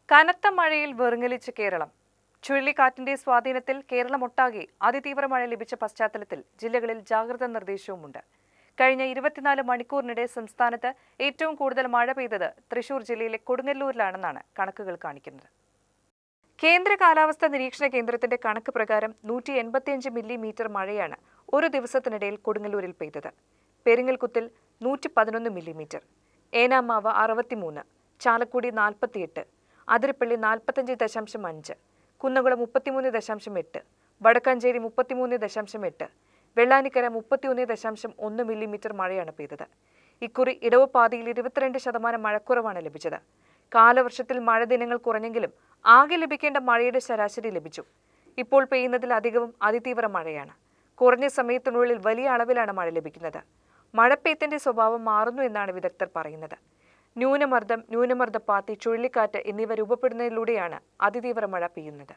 കനത്ത മഴയിൽ വെറുങ്ങലിച്ച് കേരളം. ചുഴലിക്കാറ്റിന്റെ സ്വാധീനത്തിൽ കേരളമൊട്ടാകെ അതിതീവ്ര മഴ ലഭിച്ച പശ്ചാത്തലത്തിൽ ജില്ലകളിൽ ജാഗ്രതാ നിർദ്ദേശവുമുണ്ട്. കഴിഞ്ഞ 24 മണിക്കൂറിനിടെ സംസ്ഥാനത്ത് ഏറ്റവും കൂടുതൽ മഴ പെയ്തത് തൃശൂർ ജില്ലയിലെ കൊടുങ്ങല്ലൂരിലാണെന്നാണ് കണക്കുകൾ കാണിക്കുന്നത്. കേന്ദ്ര കാലാവസ്ഥാ നിരീക്ഷണ കേന്ദ്രത്തിന്റെ കണക്ക് പ്രകാരം 185 മില്ലിമീറ്റർ മഴയാണ് ഒരു ദിവസത്തിനിടയിൽ കൊടുങ്ങല്ലൂരിൽ പെയ്തത്. പെരിങ്ങൽകുത്തിൽ 111 മില്ലിമീറ്റർ, ഏനാമാവ് 63, ചാലക്കുടി 48, അതിരപ്പള്ളി 45.5, കുന്നംകുളം 33.8, വടക്കാഞ്ചേരി 33.8, വെള്ളാനിക്കര 31.1 മില്ലിമീറ്റർ മഴയാണ് പെയ്തത്. ഇക്കുറി ഇടവപ്പാതിയിൽ 22% മഴക്കുറവാണ് ലഭിച്ചത്. കാലവർഷത്തിൽ മഴ ദിനങ്ങൾ കുറഞ്ഞെങ്കിലും ആകെ ലഭിക്കേണ്ട മഴയുടെ ശരാശരി ലഭിച്ചു. ഇപ്പോൾ പെയ്യുന്നതിൽ അധികവും അതിതീവ്ര മഴയാണ്. കുറഞ്ഞ സമയത്തിനുള്ളിൽ വലിയ അളവിലാണ് മഴ ലഭിക്കുന്നത്. മഴപ്പെയ്ത്തിന്റെ സ്വഭാവം മാറുന്നു എന്നാണ് വിദഗ്ധർ പറയുന്നത്. ന്യൂനമർദ്ദം, ന്യൂനമർദ്ദപ്പാത്തി, ചുഴലിക്കാറ്റ് എന്നിവ രൂപപ്പെടുന്നതിലൂടെയാണ് അതിതീവ്ര മഴ പെയ്യുന്നത്.